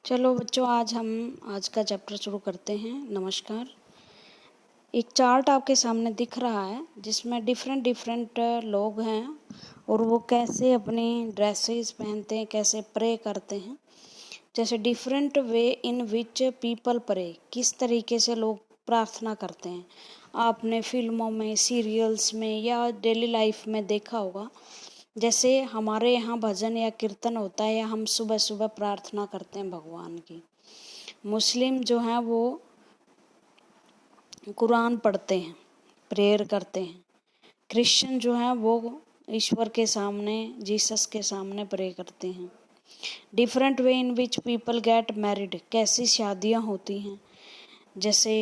चलो बच्चों, आज का चैप्टर शुरू करते हैं। नमस्कार। एक चार्ट आपके सामने दिख रहा है जिसमें डिफरेंट डिफरेंट लोग हैं और वो कैसे अपनी ड्रेसेस पहनते हैं, कैसे प्रे करते हैं। जैसे different way in which people pray, किस तरीके से लोग प्रार्थना करते हैं। आपने फिल्मों में, सीरियल्स में या डेली लाइफ में देखा होगा। जैसे हमारे यहाँ भजन या कीर्तन होता है या हम सुबह सुबह प्रार्थना करते हैं भगवान की। मुस्लिम जो हैं वो कुरान पढ़ते हैं, प्रेयर करते हैं। क्रिश्चियन जो हैं वो ईश्वर के सामने, जीसस के सामने प्रे करते हैं। Different way in which people get married, कैसी शादियाँ होती हैं। जैसे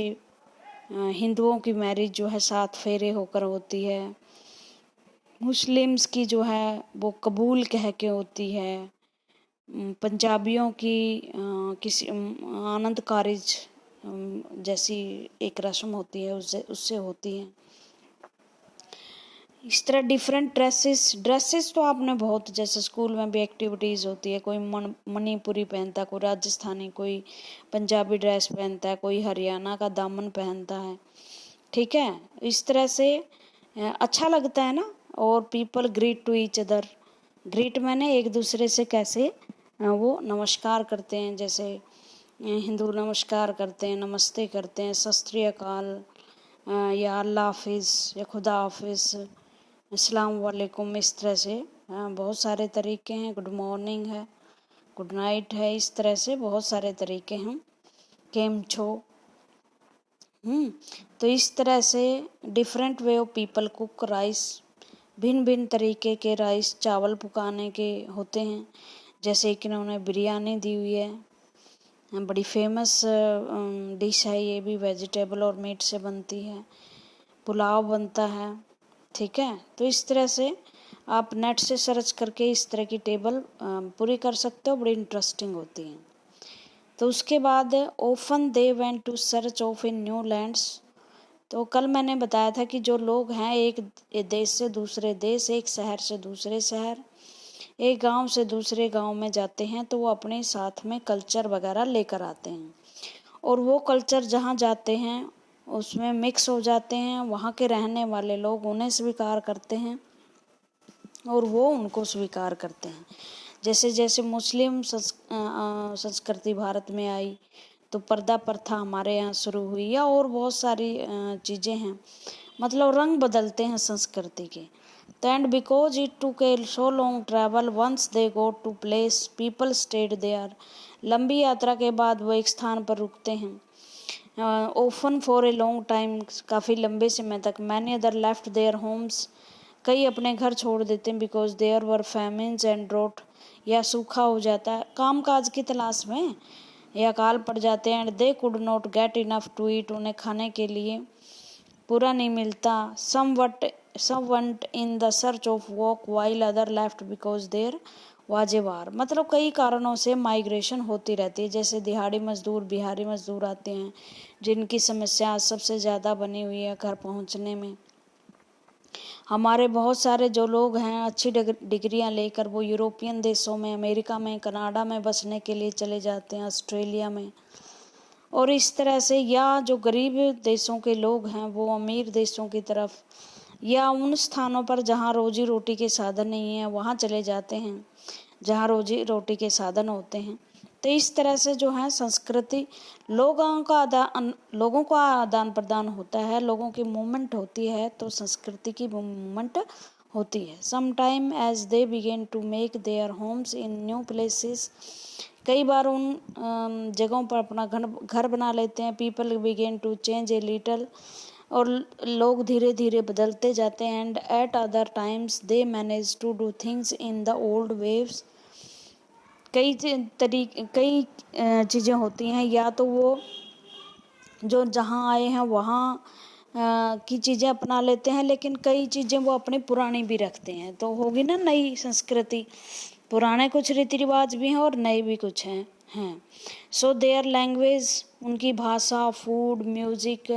हिंदुओं की मैरिज जो है 7 फेरे होकर होती है। मुस्लिम्स की जो है वो कबूल कह के होती है। पंजाबियों की किसी आनंद कारज जैसी एक रस्म होती है, उससे होती है। इस तरह डिफरेंट ड्रेसेस तो आपने बहुत, जैसे स्कूल में भी एक्टिविटीज़ होती है। कोई मणिपुरी पहनता है, कोई राजस्थानी, कोई पंजाबी ड्रेस पहनता है, कोई हरियाणा का दामन पहनता है। ठीक है, इस तरह से अच्छा लगता है ना। और people greet to each other, greet मैंने एक दूसरे से कैसे वो नमस्कार करते हैं। जैसे हिंदू नमस्कार करते हैं, नमस्ते करते हैं, सत श्री अकाल, या अल्लाह हाफिज़ या खुदा हाफिज़, अस्सलाम वालेकुम। इस तरह से बहुत सारे तरीके हैं। गुड मॉर्निंग है, गुड नाइट है, इस तरह से बहुत सारे तरीके हैं। केम छो। तो इस तरह से different way of people cook rice, भिन्न भिन्न तरीके के राइस, चावल पकाने के होते हैं। जैसे कि इन्होंने बिरयानी दी हुई है, बड़ी फेमस डिश है ये भी, वेजिटेबल और मीट से बनती है। पुलाव बनता है। ठीक है, तो इस तरह से आप नेट से सर्च करके इस तरह की टेबल पूरी कर सकते हो, बड़ी इंटरेस्टिंग होती हैं। तो उसके बाद often they went to search of in new lands. तो कल मैंने बताया था कि जो लोग हैं एक देश से दूसरे देश, एक शहर से दूसरे शहर, एक गांव से दूसरे गांव में जाते हैं तो वो अपने साथ में कल्चर वगैरह लेकर आते हैं। और वो कल्चर जहाँ जाते हैं उसमें मिक्स हो जाते हैं। वहाँ के रहने वाले लोग उन्हें स्वीकार करते हैं और वो उनको स्वीकार करते हैं। जैसे जैसे मुस्लिम संस्कृति भारत में आई तो पर्दा प्रथा हमारे यहाँ शुरू हुई, या और बहुत सारी चीज़ें हैं। मतलब रंग बदलते हैं संस्कृति के। And because it took a so long travel, once they go to place people stayed there. लंबी यात्रा के बाद वो एक स्थान पर रुकते हैं। Often for a long time, काफ़ी लंबे समय तक। Many other left their homes, कई अपने घर छोड़ देते हैं। Because there were famines and drought, या सूखा हो जाता है काम काज की तलाश में, या अकाल पड़ जाते हैं। And they could not get enough to eat, उन्हें खाने के लिए पूरा नहीं मिलता। Some went in the search of walk while other left because there was a war. मतलब कई कारणों से माइग्रेशन होती रहती है। जैसे दिहाड़ी मजदूर, बिहारी मजदूर आते हैं जिनकी समस्या सबसे ज़्यादा बनी हुई है घर पहुंचने में। हमारे बहुत सारे जो लोग हैं अच्छी डिग्रियां लेकर वो यूरोपियन देशों में, अमेरिका में, कनाडा में बसने के लिए चले जाते हैं, ऑस्ट्रेलिया में। और इस तरह से, या जो गरीब देशों के लोग हैं वो अमीर देशों की तरफ, या उन स्थानों पर जहाँ रोजी रोटी के साधन नहीं है वहाँ चले जाते हैं जहाँ रोजी रोटी के साधन होते हैं। तो इस तरह से जो है संस्कृति, लोगों का आदान प्रदान होता है, लोगों की मूवमेंट होती है, तो संस्कृति की मूवमेंट होती है। Some time as they begin to make their homes in new places, कई बार उन जगहों पर अपना घर बना लेते हैं। People begin to change a little, और लोग धीरे धीरे बदलते जाते हैं। And at other times they manage to do things in the old ways, कई चीज़ें होती हैं। या तो वो जो जहाँ आए हैं वहाँ की चीज़ें अपना लेते हैं, लेकिन कई चीज़ें वो अपनी पुरानी भी रखते हैं। तो होगी ना नई संस्कृति, पुराने कुछ रीति रिवाज भी हैं और नए भी कुछ हैं। सो देयर लैंग्वेज, उनकी भाषा, food, music,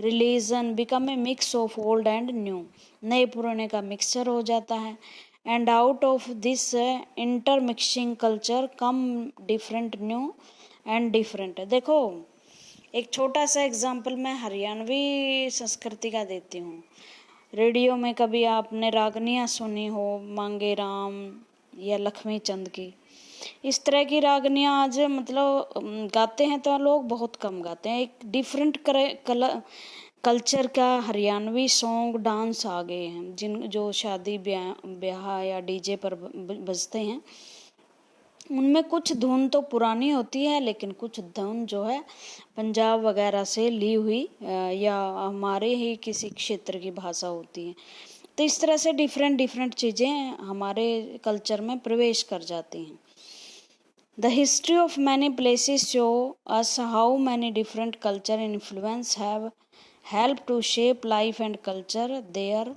religion become a mix of old and new, नए पुराने का मिक्सचर हो जाता है। and out of this intermixing culture come different new and different। देखो एक छोटा सा एग्जाम्पल मैं हरियाणवी संस्कृति का देती हूँ। रेडियो में कभी आपने रागनियाँ सुनी हो, मांगे राम या लक्ष्मी चंद की, इस तरह की रागनियाँ आज मतलब गाते हैं तो लोग बहुत कम गाते हैं। एक डिफरेंट कल्चर का हरियाणवी सॉन्ग डांस आ गए हैं, जो शादी ब्याह या डीजे पर बजते हैं। उनमें कुछ धुन तो पुरानी होती है, लेकिन कुछ धुन जो है पंजाब वगैरह से ली हुई या हमारे ही किसी क्षेत्र की भाषा होती है। तो इस तरह से डिफरेंट चीज़ें हमारे कल्चर में प्रवेश कर जाती हैं। The history of many places show us how many different culture influence have helped to shape life and culture there।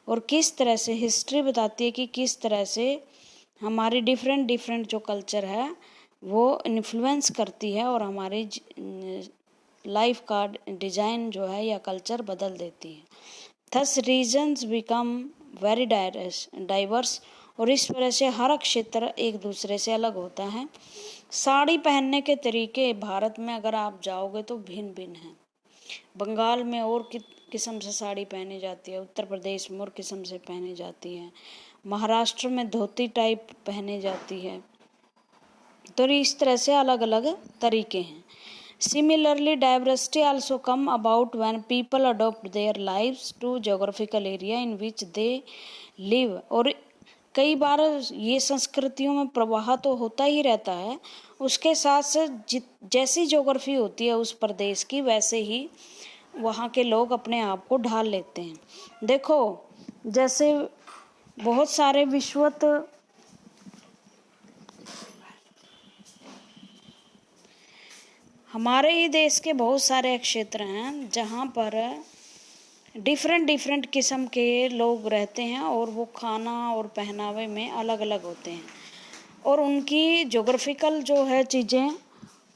और किस तरह से हिस्ट्री बताती है कि किस तरह से हमारी डिफरेंट जो कल्चर है वो इन्फ्लुएंस करती है और हमारी लाइफ का डिजाइन जो है या कल्चर बदल देती है। Thus regions become very diverse. और इस वजह से हर क्षेत्र एक दूसरे से अलग होता है। साड़ी पहनने के तरीके भारत में अगर आप जाओगे तो भिन्न भिन्न हैं। बंगाल में और किस्म से साड़ी पहनी जाती है, उत्तर प्रदेश में और किस्म से पहनी जाती है, महाराष्ट्र में धोती टाइप पहनी जाती है। तो इस तरह से अलग अलग तरीके हैं। Similarly diversity also come about when people adopt their lives to geographical area in which they live. और कई बार ये संस्कृतियों में प्रवाह तो होता ही रहता है, उसके साथ साथ जैसी ज्योग्राफी होती है उस प्रदेश की, वैसे ही वहाँ के लोग अपने आप को ढाल लेते हैं। देखो जैसे बहुत सारे विश्वत हमारे ही देश के बहुत सारे क्षेत्र हैं जहाँ पर डिफरेंट किस्म के लोग रहते हैं और वो खाना और पहनावे में अलग अलग होते हैं। और उनकी ज्योग्राफिकल जो है चीज़ें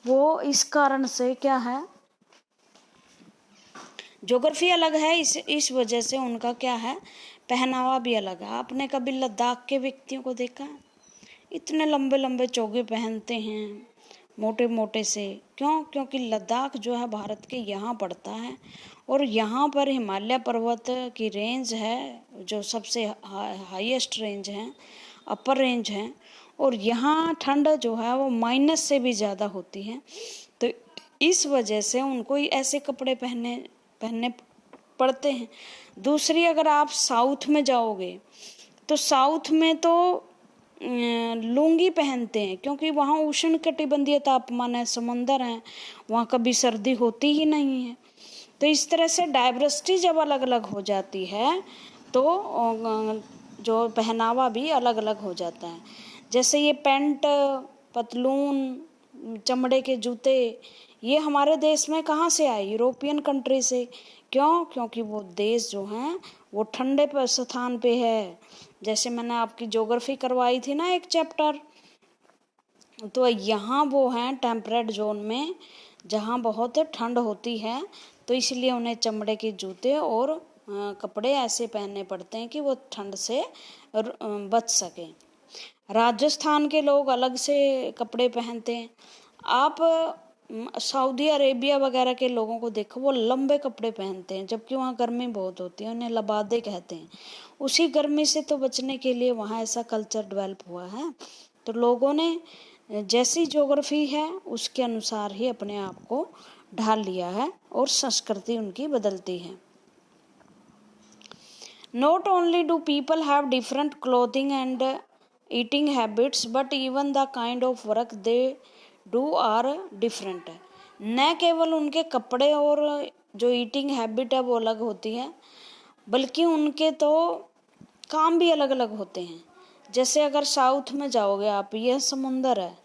वो इस कारण से क्या है, ज्योग्राफी अलग है, इस वजह से उनका क्या है, पहनावा भी अलग है। आपने कभी लद्दाख के व्यक्तियों को देखा? इतने लंबे लंबे चोगे पहनते हैं, मोटे मोटे से। क्यों? क्योंकि लद्दाख जो है भारत के यहाँ पड़ता है और यहाँ पर हिमालय पर्वत की रेंज है जो सबसे हाईएस्ट रेंज है, अपर रेंज है। और यहाँ ठंड जो है वो माइनस से भी ज़्यादा होती है। तो इस वजह से उनको ऐसे कपड़े पहनने पड़ते हैं। दूसरी, अगर आप साउथ में जाओगे तो साउथ में तो लुंगी पहनते हैं, क्योंकि वहाँ उष्ण कटिबंधीय तापमान है, समुंदर है, वहाँ कभी सर्दी होती ही नहीं है। तो इस तरह से डाइवर्सिटी जब अलग अलग हो जाती है तो जो पहनावा भी अलग अलग हो जाता है। जैसे ये पैंट, पतलून, चमड़े के जूते, ये हमारे देश में कहाँ से आए? यूरोपियन कंट्री से। क्यों? क्योंकि वो देश जो हैं वो ठंडे पर स्थान पे है। जैसे मैंने आपकी ज्योग्राफी करवाई थी ना एक चैप्टर, तो यहाँ वो हैं टेम्परेट जोन में जहाँ बहुत ठंड होती है, तो इसलिए उन्हें चमड़े के जूते और कपड़े ऐसे पहनने पड़ते हैं कि वो ठंड से बच सके। राजस्थान के लोग अलग से कपड़े पहनते हैं। आप सऊदी अरेबिया वगैरह के लोगों को देखो, वो लंबे कपड़े पहनते हैं, जबकि वहाँ गर्मी बहुत होती है, उन्हें लबादे कहते हैं। उसी गर्मी से तो बचने के लिए वहाँ ऐसा कल्चर डेवलप हुआ है। तो लोगों ने जैसी ज्योग्राफी है उसके अनुसार ही अपने आप को ढाल लिया है और संस्कृति उनकी बदलती है। Not only do people have different clothing and eating habits, but even the kind of work they do are different। न केवल उनके कपड़े और जो ईटिंग हैबिट है वो अलग होती है, बल्कि उनके तो काम भी अलग अलग होते हैं। जैसे अगर साउथ में जाओगे आप, यह समुंदर है,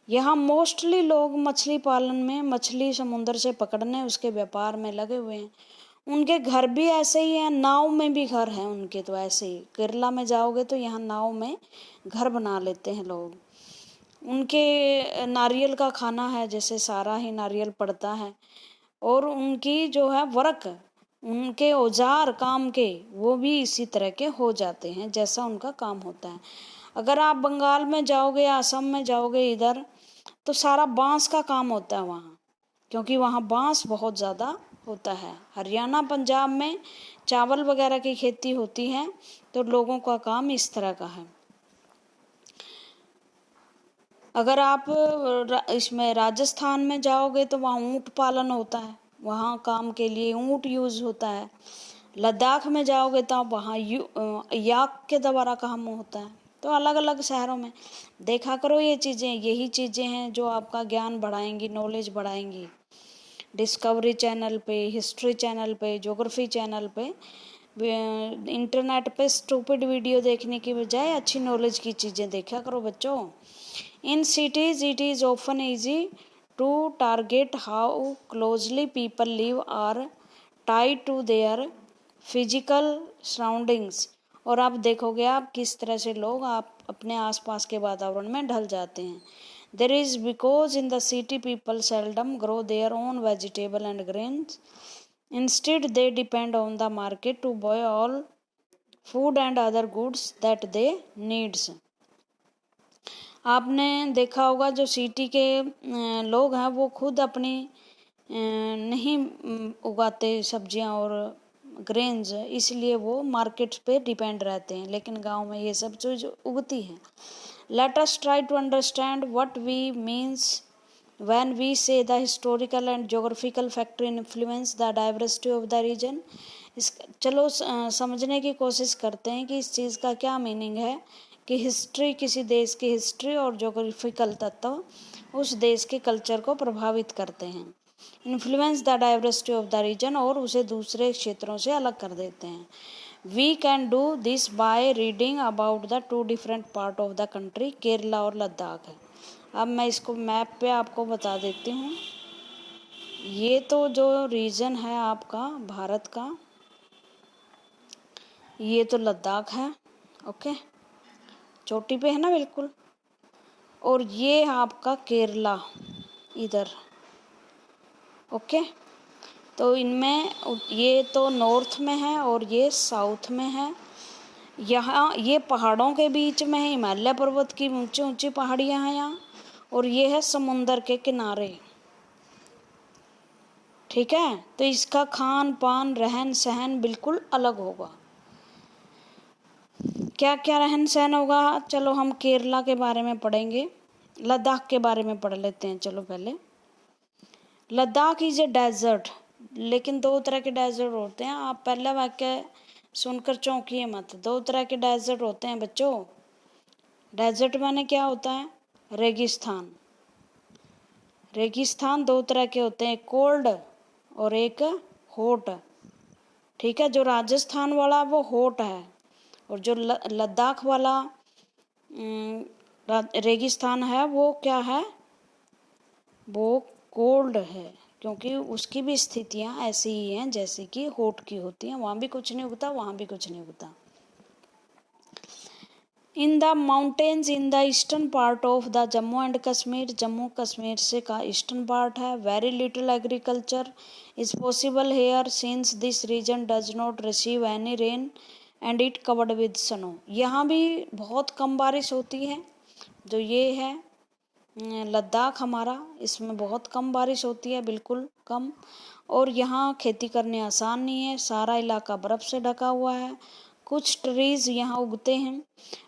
यहाँ मोस्टली लोग मछली पालन में, मछली समुंदर से पकड़ने, उसके व्यापार में लगे हुए हैं। उनके घर भी ऐसे ही हैं, नाव में भी घर हैं उनके, तो ऐसे ही केरला में जाओगे तो यहाँ नाव में घर बना लेते हैं लोग। उनके नारियल का खाना है, जैसे सारा ही नारियल पड़ता है। और उनकी जो है वर्क, उनके औजार काम के वो भी इसी तरह के हो जाते हैं जैसा उनका काम होता है। अगर आप बंगाल में जाओगे, असम में जाओगे, इधर तो सारा बांस का काम होता है वहाँ, क्योंकि वहाँ बांस बहुत ज़्यादा होता है। हरियाणा पंजाब में चावल वगैरह की खेती होती है, तो लोगों का काम इस तरह का है। अगर आप इसमें राजस्थान में जाओगे तो वहाँ ऊँट पालन होता है, वहाँ काम के लिए ऊँट यूज़ होता है। लद्दाख में जाओगे तो वहाँ याक के द्वारा काम होता है। तो अलग अलग शहरों में देखा करो ये चीज़ें, यही चीज़ें हैं जो आपका ज्ञान बढ़ाएंगी, नॉलेज बढ़ाएंगी। डिस्कवरी चैनल पे, हिस्ट्री चैनल पे, ज्योग्राफी चैनल पे, इंटरनेट पे स्टूपिड वीडियो देखने की बजाय अच्छी नॉलेज की चीज़ें देखा करो बच्चों। इन cities it is often easy to target how closely people live are tied to their physical surroundings। और आप देखोगे आप किस तरह से लोग आप अपने आसपास के वातावरण में ढल जाते हैं। There is because in the city people seldom grow their own vegetable and grains. Instead they depend on the market to buy all food and other goods that they needs। आपने देखा होगा जो सिटी के लोग हैं वो खुद अपनी नहीं उगाते सब्जियां और ग्रेन्स, इसलिए वो मार्केट पे डिपेंड रहते हैं, लेकिन गांव में ये सब चीज़ उगती है। Let us try to understand what we means when we say the historical and geographical factor influence the diversity of the region. चलो समझने की कोशिश करते हैं कि इस चीज़ का क्या मीनिंग है कि हिस्ट्री, किसी देश की हिस्ट्री और ज्योग्राफिकल तत्व उस देश के कल्चर को प्रभावित करते हैं। Influence the diversity of the region, और उसे दूसरे क्षेत्रों से अलग कर देते हैं। We can do this by reading about the two different part of the country, Kerala और लद्दाख है। अब मैं इसको मैप पे आपको बता देती हूँ। ये तो जो रीजन है आपका भारत का, ये तो लद्दाख है, ओके, चोटी पे है ना बिल्कुल। और ये आपका केरला इधर, ओके। तो इनमें ये तो नॉर्थ में है और ये साउथ में है। यहाँ ये पहाड़ों के बीच में है, हिमालय पर्वत की ऊंची ऊंची पहाड़ियाँ हैं यहाँ, और ये है समुंदर के किनारे, ठीक है। तो इसका खान पान, रहन सहन बिल्कुल अलग होगा। क्या क्या रहन सहन होगा, चलो हम केरला के बारे में पढ़ेंगे, लद्दाख के बारे में पढ़ लेते हैं। चलो पहले, लद्दाख इज ए डेजर्ट, लेकिन दो तरह के डेजर्ट होते हैं। आप पहला वाक्य सुनकर चौंकिए मत। दो तरह के डेजर्ट होते हैं बच्चों। डेजर्ट माने क्या होता है? रेगिस्तान। रेगिस्तान दो तरह के होते हैं, कोल्ड और एक हॉट, ठीक है। जो राजस्थान वाला वो हॉट है, और जो लद्दाख वाला रेगिस्तान है वो क्या है? वो कोल्ड है, क्योंकि उसकी भी स्थितियां ऐसी ही हैं जैसे कि हॉट की होती हैं। वहाँ भी कुछ नहीं उगता, वहाँ भी कुछ नहीं उगता। In the mountains in the eastern part of the Jammu and Kashmir, Jammu Kashmir से का ईस्टर्न पार्ट है। Very little agriculture is possible here since this region does not receive any rain and it covered with snow. यहाँ भी बहुत कम बारिश होती है। जो ये है लद्दाख हमारा, इसमें बहुत कम बारिश होती है, बिल्कुल कम। और यहाँ खेती करने आसान नहीं है, सारा इलाका बर्फ़ से ढका हुआ है। कुछ ट्रीज़ यहाँ उगते हैं।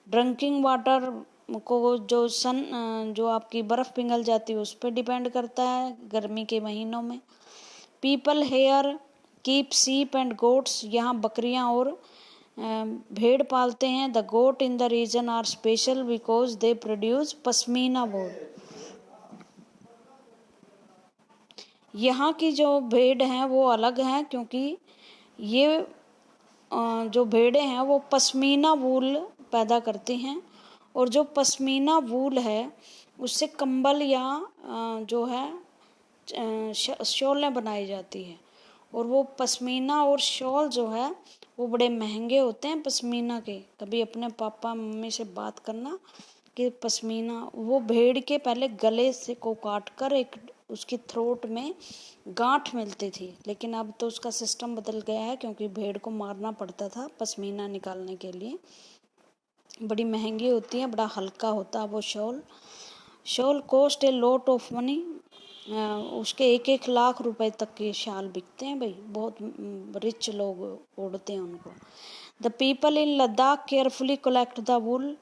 ड्रिंकिंग वाटर को जो आपकी बर्फ़ पिघल जाती है उस पर डिपेंड करता है गर्मी के महीनों में। People here keep sheep and goats, यहाँ बकरियाँ और भेड़ पालते हैं। The goat in the region are special because they produce pashmina wool. यहाँ की जो भेड़ हैं वो अलग हैं, क्योंकि ये जो भेड़ें हैं वो पश्मीना वूल पैदा करती हैं, और जो पश्मीना वूल है उससे कंबल या जो है शॉलें बनाई जाती हैं। और वो पश्मीना और शॉल जो है वो बड़े महंगे होते हैं पश्मीना के। कभी अपने पापा मम्मी से बात करना कि पश्मीना, वो भेड़ के पहले गले से को काट कर एक उसकी थ्रोट में गांठ मिलती थी, लेकिन अब तो उसका सिस्टम बदल गया है क्योंकि भेड़ को मारना पड़ता था पश्मीना निकालने के लिए। बड़ी महंगी होती है, बड़ा हल्का होता है वो shawl cost a lot of money. उसके 1-1 लाख रुपए तक के शाल बिकते हैं भाई, बहुत रिच लोग ओढ़ते हैं उनको। The people in Ladakh carefully collect the वूल।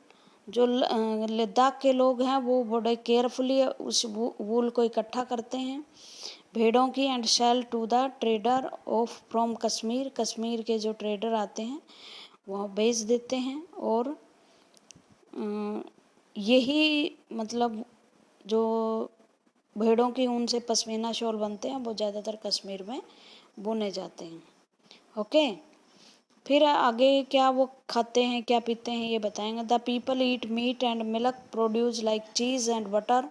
जो लद्दाख के लोग हैं वो बड़े केयरफुली उस वूल को इकट्ठा करते हैं भेड़ों की, and sell to the trader of from Kashmir. Kashmir के जो ट्रेडर आते हैं वह बेच देते हैं। और यही मतलब जो भेड़ों की ऊन से पश्मीना शॉल बनते हैं वो ज़्यादातर कश्मीर में बुने जाते हैं। ओके, फिर आगे क्या वो खाते हैं क्या पीते हैं ये बताएंगे। The people eat meat and milk produce like cheese and butter.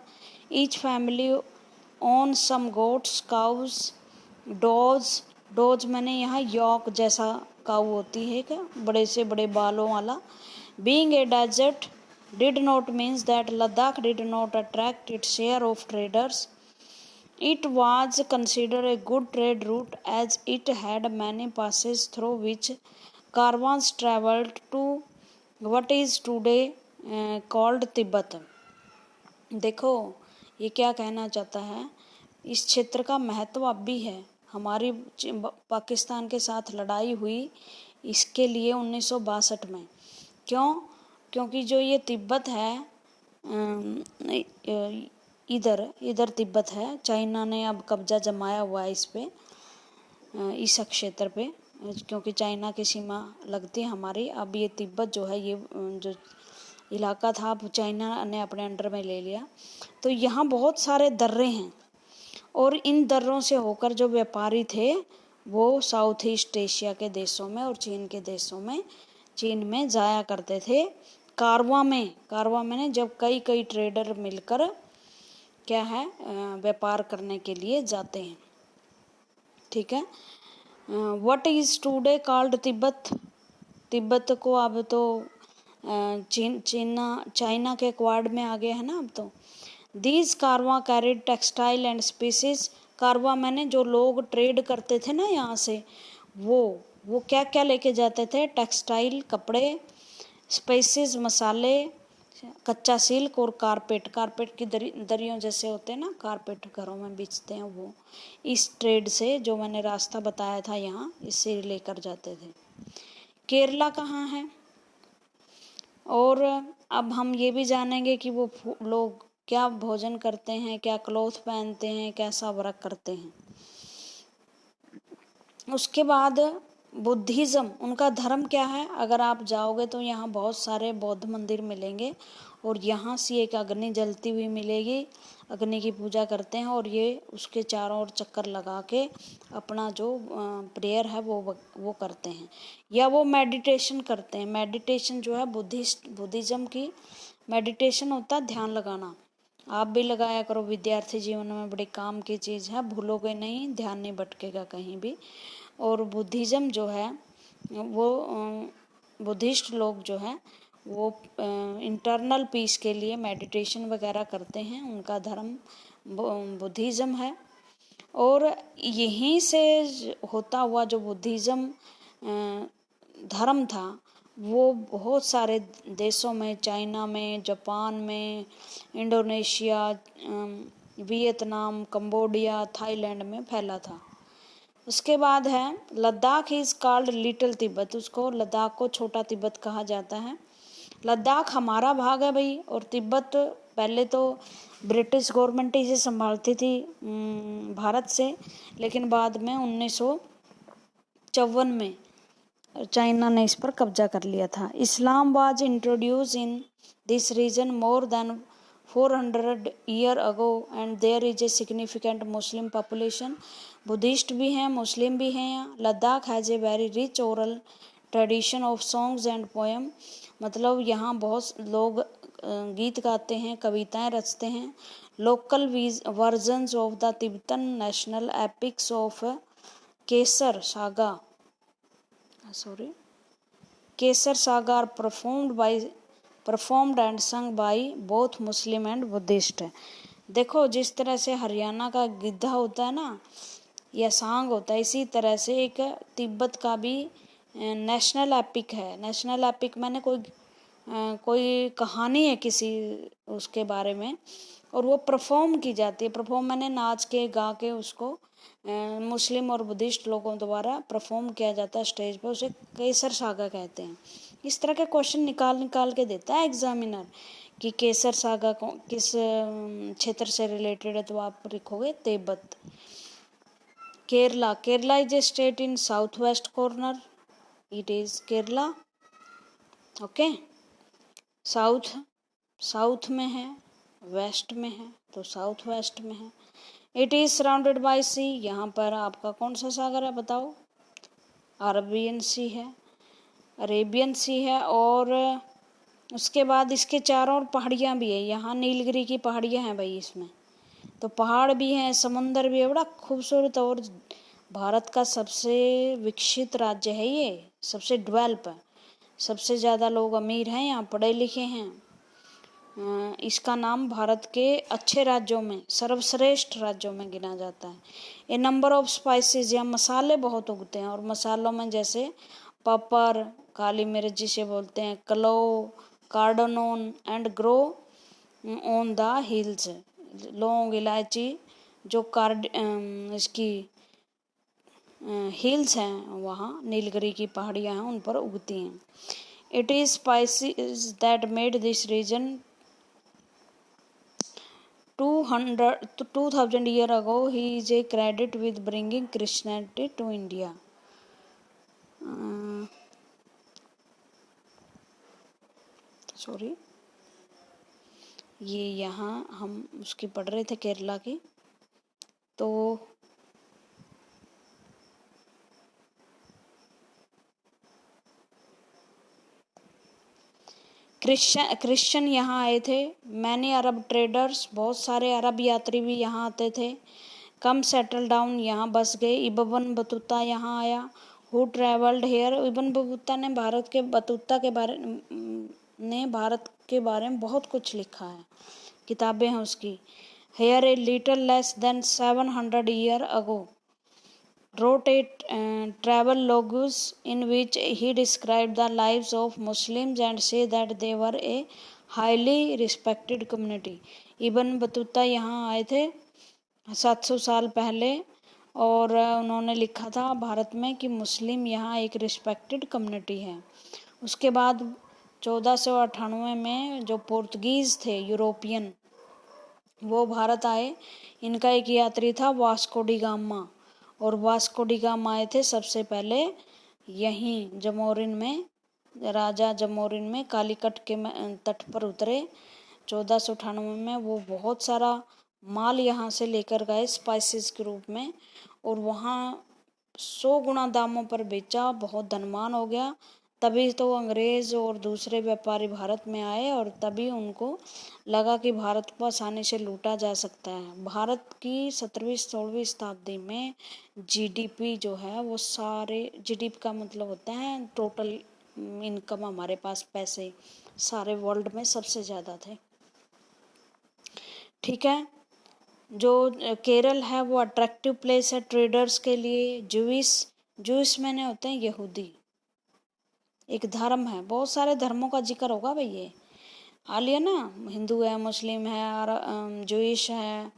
Each family own some goats cows dzos मैंने यहाँ यॉक जैसा काऊ होती है क्या, बड़े से बड़े बालों वाला। Being a desert did not means that Ladakh did not attract its share of traders. It was considered a good trade route as it had many passes through which caravans travelled to what is today called Tibet. देखो ये क्या कहना चाहता है, इस क्षेत्र का महत्व अब भी है। हमारी पाकिस्तान के साथ लड़ाई हुई इसके लिए 1962 में। क्यों? क्योंकि जो ये तिब्बत है इधर तिब्बत है, चाइना ने अब कब्जा जमाया हुआ है इस पे, इस क्षेत्र पे, क्योंकि चाइना की सीमा लगती है हमारी। अब ये तिब्बत जो है, ये जो इलाका था अब चाइना ने अपने अंडर में ले लिया। तो यहाँ बहुत सारे दर्रे हैं और इन दर्रों से होकर जो व्यापारी थे वो साउथ ईस्ट एशिया के देशों में और चीन में जाया करते थे। कारवां में जब कई ट्रेडर मिलकर क्या है व्यापार करने के लिए जाते हैं। ठीक है। What is today called Tibet को अब तो चाइना के क्वाड में आ गया है ना अब तो। These Karwaan carried textile and species. कारवां मैंने जो लोग ट्रेड करते थे ना यहाँ से, वो क्या क्या लेके जाते थे, टेक्सटाइल कपड़े, स्पाइसेस मसाले, कच्चा सिल्क और कारपेट की दरियों जैसे होते हैं ना, कारपेट घरों में बेचते हैं वो। इस ट्रेड से जो मैंने रास्ता बताया था यहाँ, इससे लेकर जाते थे। केरला कहाँ है, और अब हम ये भी जानेंगे कि वो लोग क्या भोजन करते हैं, क्या क्लॉथ पहनते हैं, कैसा वर्क करते हैं। उसके बाद बुद्धिज़्म, उनका धर्म क्या है। अगर आप जाओगे तो यहाँ बहुत सारे बौद्ध मंदिर मिलेंगे और यहाँ से एक अग्नि जलती हुई मिलेगी, अग्नि की पूजा करते हैं और ये उसके चारों ओर चक्कर लगा के अपना जो प्रेयर है वो करते हैं, या वो मेडिटेशन करते हैं। मेडिटेशन जो है बुद्धिज़्म की मेडिटेशन होता है ध्यान लगाना। आप भी लगाया करो, विद्यार्थी जीवन में बड़ी काम की चीज़ है, भूलोगे नहीं, ध्यान नहीं भटकेगा कहीं भी। और बुद्धिज़्म जो है वो बुद्धिस्ट लोग जो है वो इंटरनल पीस के लिए मेडिटेशन वगैरह करते हैं, उनका धर्म बुद्धिज़्म है। और यहीं से होता हुआ जो बुद्धिज़्म धर्म था वो बहुत सारे देशों में, चाइना में, जापान में, इंडोनेशिया, वियतनाम, कंबोडिया, थाईलैंड में फैला था। उसके बाद है Ladakh is called little Tibet. उसको लद्दाख को छोटा तिब्बत कहा जाता है। लद्दाख हमारा भाग है भाई, और तिब्बत पहले तो ब्रिटिश गवर्नमेंट इसे संभालती थी भारत से, लेकिन बाद में 1954 में चाइना ने इस पर कब्जा कर लिया था। Islam was introduced in this region more than 400 year ago and there is a significant Muslim population. Buddhist भी हैं, मुस्लिम भी हैं यहाँ। Ladakh has a very rich oral tradition of songs and poem. मतलब यहाँ बहुत लोग गीत गाते हैं, कविताएं रचते हैं। Local versions of the Tibetan national epics of Kesar saga are performed and sung by both Muslim and Buddhist। देखो जिस तरह से हरियाणा का गिद्धा होता है ना या सांग होता है, इसी तरह से एक तिब्बत का भी नेशनल एपिक है। नेशनल एपिक मैंने कोई कहानी है किसी उसके बारे में, और वो परफॉर्म की जाती है। परफॉर्म मैंने नाच के गा के उसको मुस्लिम और बुद्धिस्ट लोगों द्वारा परफॉर्म किया जाता है स्टेज पर, उसे केसर सागा कहते हैं। इस तरह के क्वेश्चन निकाल के देता है एग्जामिनर कि केसर सागा किस क्षेत्र से रिलेटेड है, तो आप लिखोगे Tibet. Kerala is a state in south west corner, it is Kerala. Okay, south में है, वेस्ट में है, तो साउथ वेस्ट में है। इट इज सराउंडेड बाय सी, यहाँ पर आपका कौन सा सागर है बताओ? अरबियन सी है, अरेबियन सी है। और उसके बाद इसके चारों ओर पहाड़ियाँ भी है। यहाँ नीलगिरी की पहाड़ियाँ हैं भाई इसमें, तो पहाड़ भी हैं, समुंदर भी है, बड़ा खूबसूरत। और भारत का सबसे विकसित राज्य है ये, सबसे डेवलप है, सबसे ज़्यादा लोग अमीर हैं, यहाँ पढ़े लिखे हैं। इसका नाम भारत के अच्छे राज्यों में, सर्वश्रेष्ठ राज्यों में गिना जाता है। ए नंबर ऑफ स्पाइसेस, यहाँ मसाले बहुत उगते हैं, और मसालों में जैसे पेपर, काली मिर्च जिसे बोलते हैं, clove, cardamom and grow on the hills. लौंग, इलायची जो इसकी हिल्स हैं, वहाँ नीलगिरी की पहाड़ियाँ हैं, उन पर उगती हैं। It is spices that made this region 2000 years ago. He is a credit with bringing Christianity to India. Sorry, ये यहाँ हम उसकी पढ़ रहे थे केरला की। तो क्रिश्चियन यहाँ आए थे। मैनी अरब ट्रेडर्स, बहुत सारे अरब यात्री भी यहाँ आते थे। कम सेटल डाउन, यहाँ बस गए। इब्न बतूता यहाँ आया। Who travelled here, Ibn Battuta ने भारत के बारे में बहुत कुछ लिखा है, किताबें हैं उसकी। Here a little less than 700 years ago wrote a travel logs in which he described the lives of Muslims and say that they were a highly respected community. Ibn Battuta यहाँ आए थे 700 साल पहले, और उन्होंने लिखा था भारत में कि मुस्लिम यहाँ एक रिस्पेक्टेड कम्युनिटी है। उसके बाद 1498 में जो पोर्तुगीज़ थे, यूरोपियन, वो भारत आए। इनका एक यात्री था वास्को डी गामा, और वास्को डी गामा आए थे सबसे पहले यहीं जमोरिन में, राजा जमोरिन में कालीकट के तट पर उतरे 1498 में। वो बहुत सारा माल यहाँ से लेकर गए स्पाइसेस के रूप में, और वहाँ 100 गुना दामों पर बेचा, बहुत धनवान हो गया। तभी तो अंग्रेज़ और दूसरे व्यापारी भारत में आए, और तभी उनको लगा कि भारत को आसानी से लूटा जा सकता है। भारत की 17वीं-16वीं शताब्दी में जीडीपी जो है वो सारे, जीडीपी का मतलब होता है टोटल इनकम, हमारे पास पैसे सारे वर्ल्ड में सबसे ज़्यादा थे। ठीक है, जो केरल है वो अट्रैक्टिव प्लेस है ट्रेडर्स के लिए। जूइश मैंने होते हैं यहूदी, एक धर्म है, बहुत सारे धर्मों का जिक्र होगा भाई, ये आ लिया ना, हिंदू है, मुस्लिम है, जूइश है,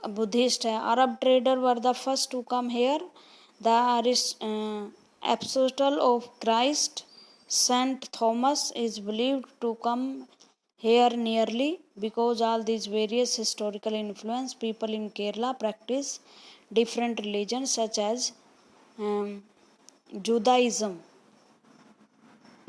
बुद्धिस्ट है। Arab trader were the first to come here. The epistle of Christ saint Thomas is believed to come here nearly because all these various historical influence people in Kerala practice different religions such as Judaism,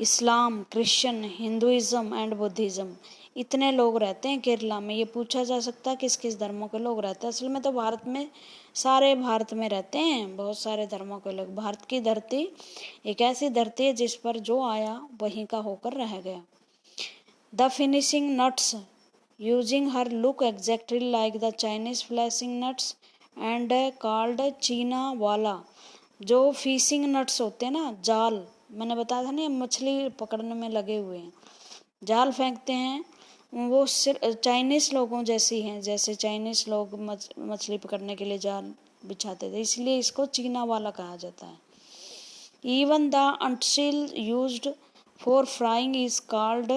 Islam, Christian, Hinduism and Buddhism. इतने लोग रहते हैं केरला में। ये पूछा जा सकता है किस किस धर्मों के लोग रहते हैं। असल में तो भारत में, सारे भारत में रहते हैं बहुत सारे धर्मों के लोग। भारत की धरती एक ऐसी धरती है जिस पर जो आया वहीं का होकर रह गया। The finishing nuts using her look exactly like the Chinese flashing nuts and called चीना वाला। जो फिशिंग नट्स होते हैं ना, जाल, मैंने बताया था ना, मछली पकड़ने में लगे हुए हैं, जाल फेंकते हैं, वो सिर्फ चाइनीस लोगों जैसी हैं, जैसे चाइनीस लोग मछली पकड़ने के लिए जाल बिछाते थे, इसलिए इसको चीना वाला कहा जाता है। Even the utensil used for frying is called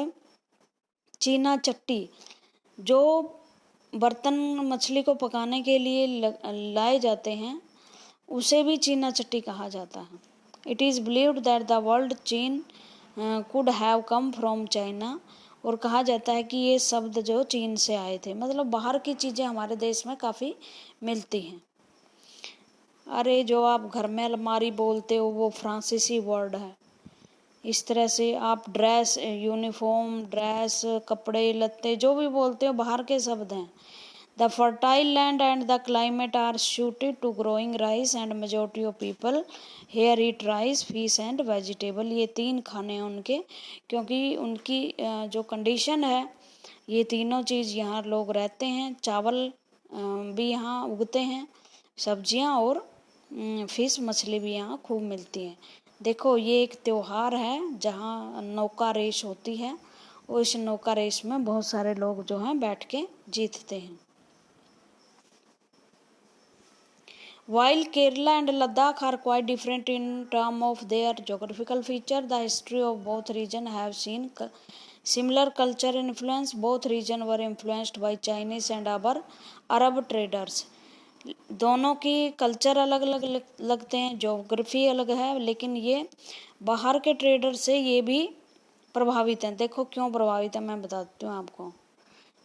चीना चट्टी। जो बर्तन मछली को पकाने के लिए लाए जाते हैं उसे भी चीना चट्टी कहा जाता है। It is believed that the world Cheen could have come from China. और कहा जाता है कि ये शब्द जो चीन से आए थे, मतलब बाहर की चीज़ें हमारे देश में काफ़ी मिलती हैं। अरे जो आप घर में अलमारी बोलते हो वो फ्रांसीसी वर्ड है। इस तरह से आप ड्रेस, यूनिफॉर्म, ड्रेस, कपड़े लत्ते जो भी बोलते हो बाहर के शब्द हैं। The fertile land and the climate are suited to growing rice and majority of people here eat rice, fish and vegetable. ये 3 खाने हैं उनके, क्योंकि उनकी जो कंडीशन है, ये तीनों चीज़ यहाँ लोग रहते हैं। चावल भी यहाँ उगते हैं, सब्जियाँ और फिश, मछली भी यहाँ खूब मिलती है। देखो ये एक त्योहार है जहाँ नौका रेस होती है और इस नौका रेस में बहुत सारे लोग जो हैं बैठ के जीतते हैं। While Kerala and Ladakh are quite different in terms of their geographical feature, the history of both regions have seen similar culture influence. Both regions were influenced by Chinese and Arab traders. दोनों की culture अलग अलग लगते हैं, geography अलग है, लेकिन ये बाहर के ट्रेडर से ये भी प्रभावित हैं। देखो क्यों प्रभावित है मैं बताती हूँ आपको।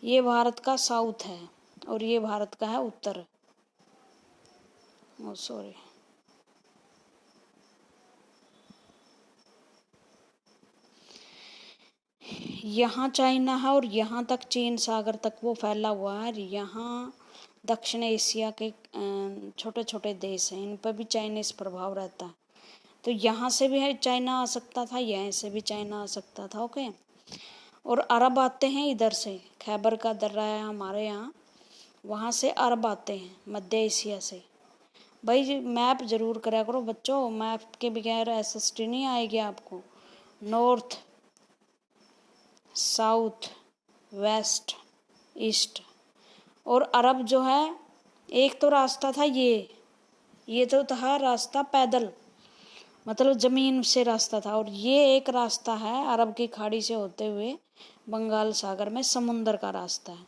ये भारत का साउथ है और ये भारत का है उत्तर। सॉरी, यहाँ चाइना है और यहाँ तक चीन सागर तक वो फैला हुआ है। यहाँ दक्षिण एशिया के छोटे छोटे देश हैं, इन पर भी चाइनीज प्रभाव रहता है। तो यहाँ से भी चाइना आ सकता था, यहाँ से भी चाइना आ सकता था। ओके। और अरब आते हैं इधर से, खैबर का दर्रा है हमारे यहाँ, वहाँ से अरब आते हैं मध्य एशिया से। भाई मैप जरूर करा करो बच्चों, मैप के बगैर SST नहीं आएगी आपको। North, south, west, east. और अरब जो है, एक तो रास्ता था ये तो था रास्ता पैदल, मतलब ज़मीन से रास्ता था, और ये एक रास्ता है अरब की खाड़ी से होते हुए बंगाल सागर में समुंदर का रास्ता है।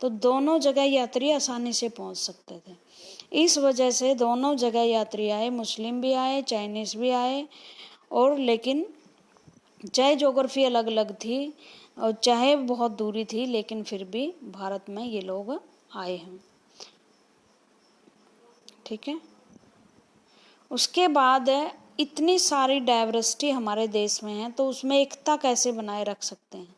तो दोनों जगह यात्री आसानी से पहुंच सकते थे। इस वजह से दोनों जगह यात्री आए, मुस्लिम भी आए, चाइनीज़ भी आए। और लेकिन चाहे ज्योग्राफी अलग अलग थी और चाहे बहुत दूरी थी, लेकिन फिर भी भारत में ये लोग आए हैं। ठीक है। उसके बाद इतनी सारी डाइवर्सिटी हमारे देश में है, तो उसमें एकता कैसे बनाए रख सकते हैं।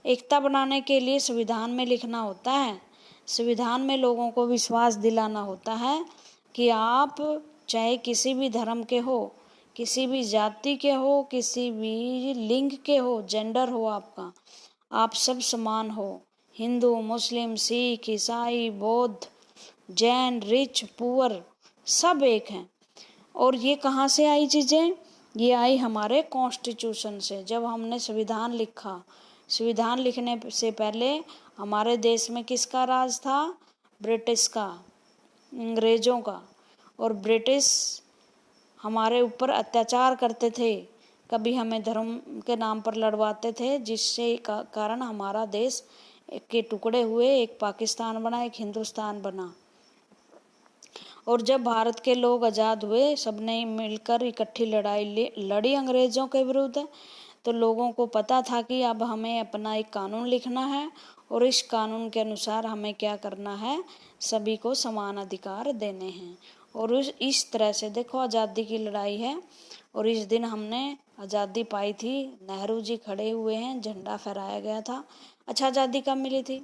एकता बनाने के लिए संविधान में लिखना होता है, संविधान में लोगों को विश्वास दिलाना होता है कि आप चाहे किसी भी धर्म के हो, किसी भी जाति के हो, किसी भी लिंग के हो, जेंडर हो आपका, आप सब समान हो। हिंदू, मुस्लिम, सिख, ईसाई, बौद्ध, जैन, रिच, पुअर, सब एक हैं। और ये कहाँ से आई चीज़ें? ये आई हमारे कॉन्स्टिट्यूशन से। जब हमने संविधान लिखा, संविधान लिखने से पहले हमारे देश में किसका राज था? ब्रिटिश का, अंग्रेज़ों का। और ब्रिटिश हमारे ऊपर अत्याचार करते थे, कभी हमें धर्म के नाम पर लड़वाते थे, जिससे कारण हमारा देश के टुकड़े हुए, एक पाकिस्तान बना, एक हिंदुस्तान बना। और जब भारत के लोग आज़ाद हुए, सबने मिलकर इकट्ठी लड़ाई लड़ी अंग्रेज़ों के विरुद्ध, तो लोगों को पता था कि अब हमें अपना एक कानून लिखना है और इस कानून के अनुसार हमें क्या करना है, सभी को समान अधिकार देने हैं। और इस तरह से देखो आज़ादी की लड़ाई है, और इस दिन हमने आज़ादी पाई थी। नेहरू जी खड़े हुए हैं, झंडा फहराया गया था। अच्छा, आज़ादी कब मिली थी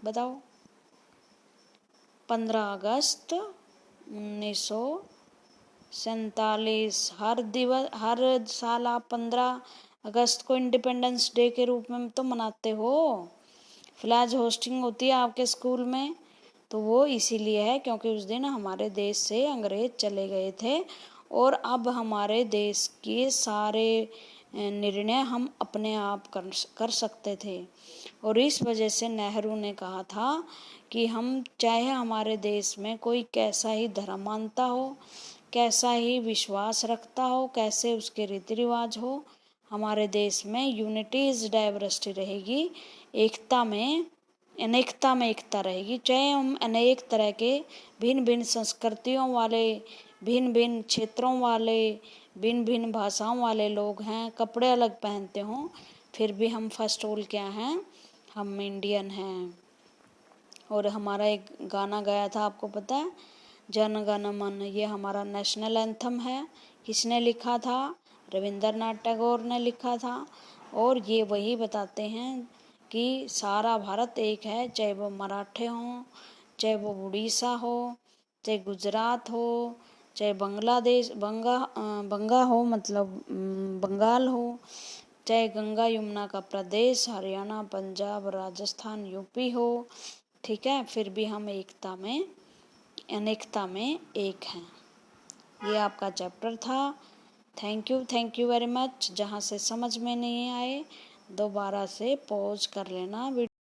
बताओ? 15 अगस्त 1947। हर साल आप 15 अगस्त को इंडिपेंडेंस डे के रूप में तो मनाते हो। फ्लैग होस्टिंग होती है आपके स्कूल में, तो वो इसीलिए है क्योंकि उस दिन हमारे देश से अंग्रेज चले गए थे। और अब हमारे देश के सारे निर्णय हम अपने आप कर सकते थे। और इस वजह से नेहरू ने कहा था कि हम चाहे हमारे देश में कोई कैसा ही धर्म मानता हो, कैसा ही विश्वास रखता हो, कैसे उसके रीति रिवाज हो, हमारे देश में यूनिटी इज डाइवर्सिटी रहेगी, एकता में एकता रहेगी। चाहे हम अनेक तरह के भिन्न भिन्न संस्कृतियों वाले, भिन्न भिन्न क्षेत्रों वाले, भिन्न भिन्न भाषाओं वाले लोग हैं, कपड़े अलग पहनते हों, फिर भी हम फर्स्ट ऑल क्या हैं, हम इंडियन हैं। और हमारा एक गाना गया था, आपको पता है, जन गण मन, ये हमारा नेशनल एंथम है। किसने लिखा था? रविंद्रनाथ टैगोर ने लिखा था। और ये वही बताते हैं कि सारा भारत एक है, चाहे वो मराठे हों, चाहे वो उड़ीसा हो, चाहे गुजरात हो, चाहे बांग्लादेश बंगा हो, मतलब बंगाल हो, चाहे गंगा यमुना का प्रदेश, हरियाणा, पंजाब, राजस्थान, यूपी हो, ठीक है, फिर भी हम एकता में अनेकता में एक हैं। ये आपका चैप्टर था। Thank you very much. जहाँ से समझ में नहीं आए दोबारा से पॉज कर लेना।